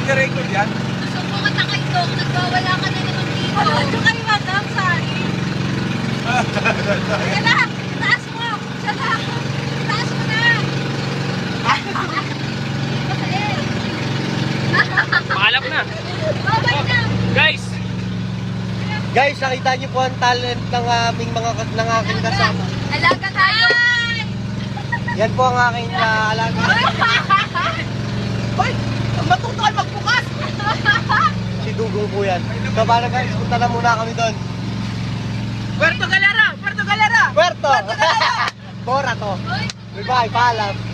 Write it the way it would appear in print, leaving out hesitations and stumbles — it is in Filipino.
the record yan. Gusto mo ka kay Dok, nagwawala ka na naman dito. Ano kayo madam, sorry. Yan na, taas mo. Siya na. Taas mo na. Paalap na. Babay na. Guys, Guys, nakita niyo po ang talent ng ng aking kasama. Alaga tayo. Yan po ang aking alaga. Hoy! Matuto kayo magbukas! Si Dugong po yan. So paano guys, punta na muna kami doon. Puerto Galera! Puerto Galera! Puerto! Bora to. Hoy. Bye-bye, paalam.